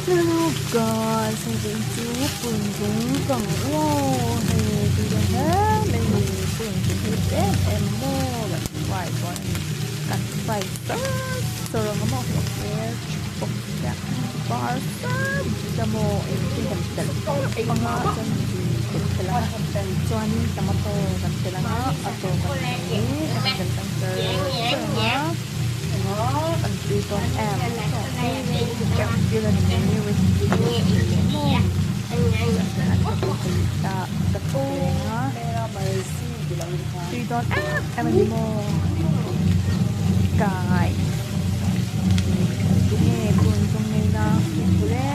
Oh God, sao vậy chú Phương cũng còn wow thì tôi đang hết đây mình Phương cũng hết em muaแบบvài con cắt vài tớ rồi nó một cái bọc giặc bar sớmจะโมเองที่กันแต่ปังงาจนเป็นแต่ละจวนตะมาโตกันแต่ละงาอัตโตกันนี้กันตั้งเจอเนาะกันตีตอนแอมกับยูรันนี้วิธีโม่กับตากับตัวเนาะตีตอนแอมโม่กายตรงนี้คุณตรงนี้นะคุณเล่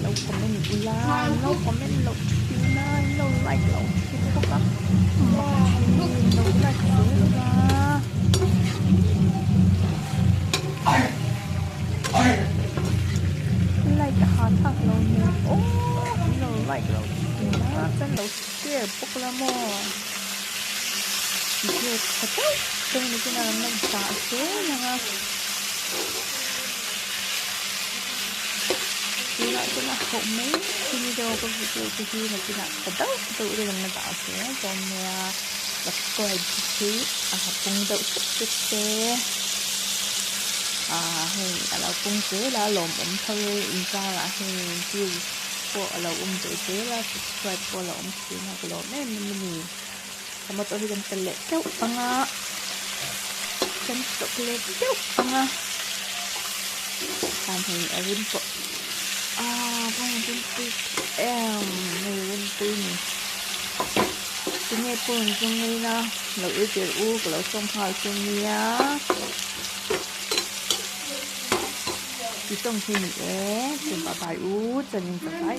เราคอมเมนต์อีไลน์เราคอมเมนต์เราคิวไลน์เราไลค์เราคิดพวกนั้นเราไลค์เขาละไลค์หาทักเราเนี่ยโอ้เราไลค์เรานะจนเราเสียพวกละโม่เยอะกระเจ้าตรงนี้ก็น่ารักตาเสียนะChị lại cho nó hậu mấy khi video có video cái gì mà chị lại phải đỡ tự đi làm tạo sẽ cho nhà đặt quay chi học cùng đậu sức xe hay là cùng chế là lộn ống thôi ra là hay chiều của là tự chế là subscribe của là chế là của lộn này mình sama tôi đang tên lệ kéo băng chân tục lệ kéo băng làm thành ở bên phụ 방금 này cái nghe buồn trong này là lẩu yêu tiểu u của lẩu sông hỏi trong nhá thì trong thì nhé từ bà bài u trần bà bài